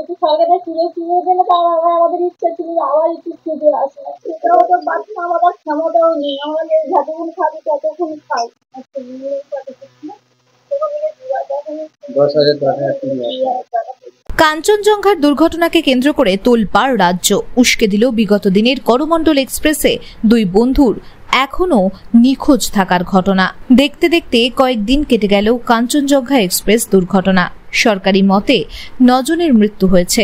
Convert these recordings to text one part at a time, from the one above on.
একটু সরকারের ফিরে গেলে তার আমাদের ইচ্ছা ছিল আবার একটু খুঁজে আসে, এটাও তো বাকি আমাদের ক্ষমতাও নেই, আমাদের যতক্ষণ খাবি ততক্ষণ খাই। কাঞ্চনজঙ্ঘার দুর্ঘটনাকে কেন্দ্র করে তোলপাড় রাজ্য। উস্কে দিল বিগত দিনের করমণ্ডল এক্সপ্রেসে দুই বন্ধুর এখনো নিখোঁজ থাকার ঘটনা। দেখতে দেখতে কয়েকদিন কেটে গেল কাঞ্চনজঙ্ঘা এক্সপ্রেস দুর্ঘটনা। সরকারি মতে 9 জনের মৃত্যু হয়েছে।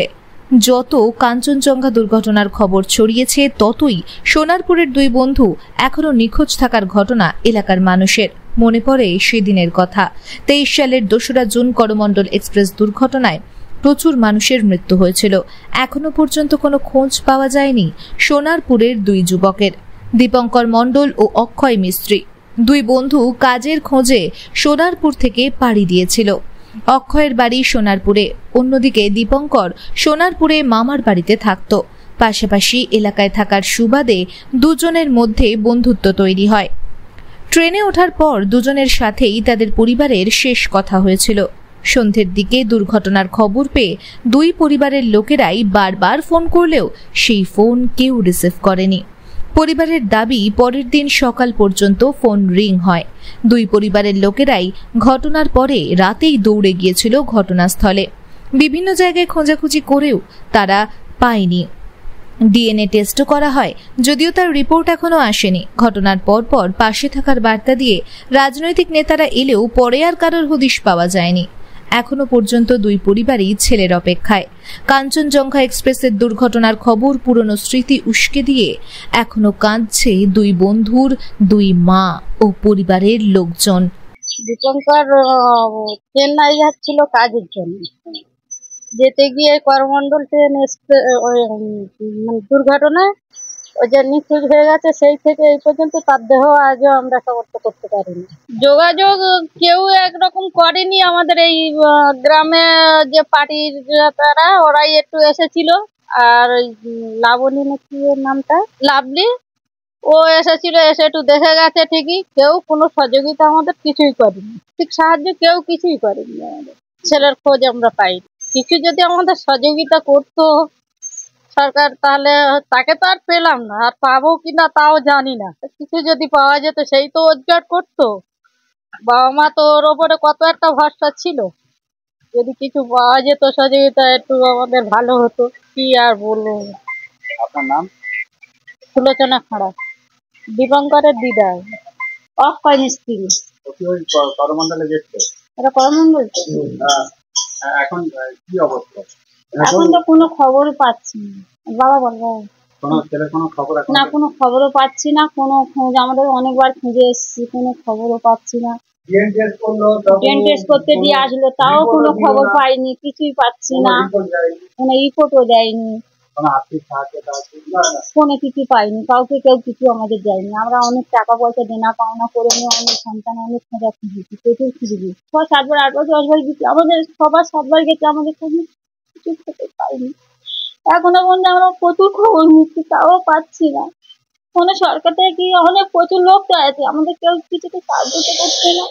যত কাঞ্চনজঙ্ঘা দুর্ঘটনার খবর ছড়িয়েছে ততই সোনারপুরের দুই বন্ধু এখনো নিখোঁজ থাকার ঘটনা এলাকার মানুষের মনে পড়ে সেদিনের কথা। 23 সালের 2রা জুন করমণ্ডল এক্সপ্রেস দুর্ঘটনায় প্রচুর মানুষের মৃত্যু হয়েছিল। এখনো পর্যন্ত কোনো খোঁজ পাওয়া যায়নি সোনারপুরের দুই যুবকের, দীপঙ্কর মণ্ডল ও অক্ষয় মিস্ত্রি। দুই বন্ধু কাজের খোঁজে সোনারপুর থেকে পাড়ি দিয়েছিল। অক্ষয়ের বাড়ি সোনারপুরে, অন্যদিকে দীপঙ্কর সোনারপুরে মামার বাড়িতে থাকত। পাশাপাশি এলাকায় থাকার সুবাদে দুজনের মধ্যে বন্ধুত্ব তৈরি হয়। ট্রেনে ওঠার পর দুজনের সাথেই তাদের পরিবারের শেষ কথা হয়েছিল। সন্ধ্যের দিকে দুর্ঘটনার খবর পেয়ে দুই পরিবারের লোকেরাই বারবার ফোন করলেও সেই ফোন কেউ রিসিভ করেনি। পরিবারের দাবি পরের দিন সকাল পর্যন্ত ফোন রিং হয়। দুই পরিবারের লোকেরাই ঘটনার পরে রাতেই দৌড়ে গিয়েছিল ঘটনাস্থলে। বিভিন্ন জায়গায় খোঁজাখুঁজি করেও তারা পায়নি। ডিএনএ টেস্টও করা হয়, যদিও তার রিপোর্ট এখনো আসেনি। ঘটনার পরপর পাশে থাকার বার্তা দিয়ে রাজনৈতিক নেতারা এলেও পরে আর কারোর হদিশ পাওয়া যায়নি। এখনো পর্যন্ত দুই পরিবারই ছেলের অপেক্ষায়। কাঞ্চনজঙ্ঘা এক্সপ্রেসের দুর্ঘটনার খবর পুরনো স্মৃতি উস্কে দিয়ে এখনো কাঁদছে দুই বন্ধুর দুই মা ও পরিবারের লোকজন। দীপঙ্কর চেন্নাই যাচ্ছিল কাজের জন্য, যেতে গিয়ে করমণ্ডল ট্রেন দুর্ঘটনায় ওই যে নিখোঁজ হয়ে গেছে। সেই থেকে এই পর্যন্ত তার দেহ আজও আমরা সমর্থ করতে পারিনি। যোগাযোগ কেউ একরকম করেনি। আমাদের এই গ্রামে যে পার্টির তারা ওরাই একটু এসেছিল, আর লাবণী নাকি নামটা, লাভলি, ও এসেছিল, এসে একটু দেখে গেছে ঠিকই। কেউ কোনো সহযোগিতা আমাদের কিছুই করেনি, ঠিক সাহায্য কেউ কিছুই করেনি। আমাদের ছেলের খোঁজ আমরা পাইনি। কিছু যদি আমাদের সহযোগিতা করতো সরকার, তাহলে তাকে তো আর পেলাম না, আর পাবো কিনা তাও জানি না। কিছু যদি পাওয়া যেত সেই তো রোজগার করতো। বাবা মা তো ওর ওপরে কত একটা ভরসা ছিল। যদি কিছু পাওয়া যেত সহযোগিতা একটু আমাদের ভালো হতো। কি আর বলবো। আপনার নাম? সুলোচনা খাড়া, দীপঙ্করের দিদা, অক্ষয় মিস্ত্রি। করমণ্ডলে গেছে, এটা করমণ্ডল। এখন কি অবস্থা? এখন তো কোনো খবর পাচ্ছি না। বাবা বলবো কোনো খবর না, কোনো খবরও পাচ্ছি না। কোনো খোঁজ, আমাদের অনেকবার খুঁজে এসেছি, কোনো খবরও পাচ্ছি না। ডিএনএ টেস্ট করতে দিয়ে আসলো, তাও কোনো খবর পাইনি, কিছুই পাচ্ছি না। কোনো রিপোর্টও দেয়নি, কোনো কিছু পাইনি। কাউকে কেউ কিছু আমাদের দেয়নি। আমরা অনেক টাকা পয়সা দেনা পাওনা করে নিয়ে অনেক সন্তান অনেক খোঁজা খুঁজেছি, প্রচুর খুঁজেছি। 6-7 বার, 8 বার, 10 বার গেছি, আমাদের সবার 7 বার গেছে, আমাদের কোনো কিছু খেতে পাইনি। এখনো পর্যন্ত আমরা প্রচুর খবর নিচ্ছি, তাও পাচ্ছি না। কোনো সরকার থেকে কি, অনেক প্রচুর লোক তো আছে, আমাদের কেউ কিছুতে সাহায্য করছে না।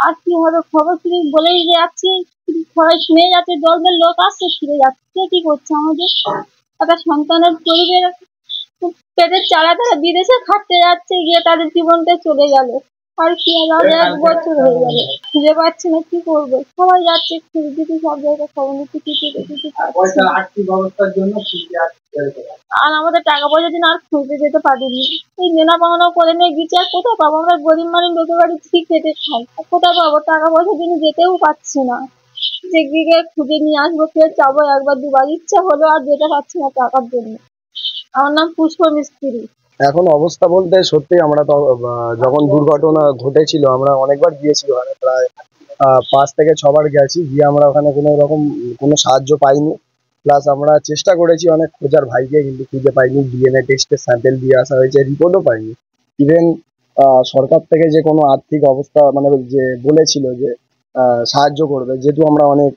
আর কি হবে, খবর শুনে বলেই যাচ্ছি, সবাই শুনে যাচ্ছে, দলদের লোক আসছে, ফিরে যাচ্ছে। কি করছে আমাদের একটা সন্তানের পরিবার পেটের চালা তারা বিদেশে খাটতে যাচ্ছে, গিয়ে তাদের জীবনটা চলে গেল। আর কি, 1 বছর হয়ে গেল, খুঁজে পাচ্ছি না। কি করবো, সবাই যাচ্ছে খুঁজতে, সব জায়গায় খবর নিচ্ছে, কিছু আর আমাদের টাকা পয়সা দিন আর খুঁজতে যেতে পারিনি। এই দেনা পাওনা করে নিয়ে গেছি, আর কোথায় পাবো? আমরা গরিব মানুষ, লোকের বাড়ি ঠিক খেটে খাই, কোথায় পাবো টাকা পয়সা দিনে? যেতেও পাচ্ছি না। যে গিয়ে খুঁজে নিয়ে আসবো, ফের যাবো 1 বার 2 বার, ইচ্ছা হলো, আর যেতে পারছি না টাকার জন্য। আমার নাম পুষ্প মিস্ত্রি। এখন অবস্থা বলতে সত্যি আমরা তো যখন দুর্ঘটনা ঘটেছিল আমরা অনেকবার গিয়েছি ওখানে, প্রায় 5 থেকে 6 বার গেছি। গিয়ে আমরা ওখানে কোনো রকম কোনো সাহায্য পাইনি। প্লাস আমরা চেষ্টা করেছি অনেক খোঁজার ভাইকে, কিন্তু খুঁজে পাইনি। ডিএনএ টেস্টের স্যাম্পেল দিয়ে আসা হয়েছে, রিপোর্টও পাইনি। ইভেন সরকার থেকে যে কোনো আর্থিক অবস্থা মানে যে বলেছিল যে সাহায্য করবে, যেহেতু আমরা অনেক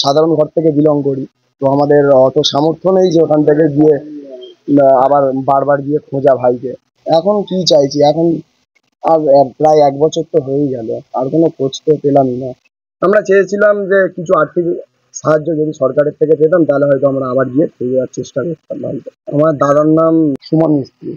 সাধারণ ঘর থেকে বিলং করি, তো আমাদের অত সামর্থ্য নেই যে ওখান থেকে গিয়ে আবার বারবার গিয়ে খোঁজা ভাইকে। এখন কি চাইছি, এখন আর প্রায় 1 বছর তো হয়েই গেল, আর কোনো খোঁজ তো পেলামই না। আমরা চেয়েছিলাম যে কিছু আর্থিক সাহায্য যদি সরকারের থেকে পেতাম তাহলে হয়তো আমরা আবার গিয়ে ফিরে যাওয়ার চেষ্টা করতাম বাড়িতে। আমার দাদার নাম সুমন মিস্ত্রি।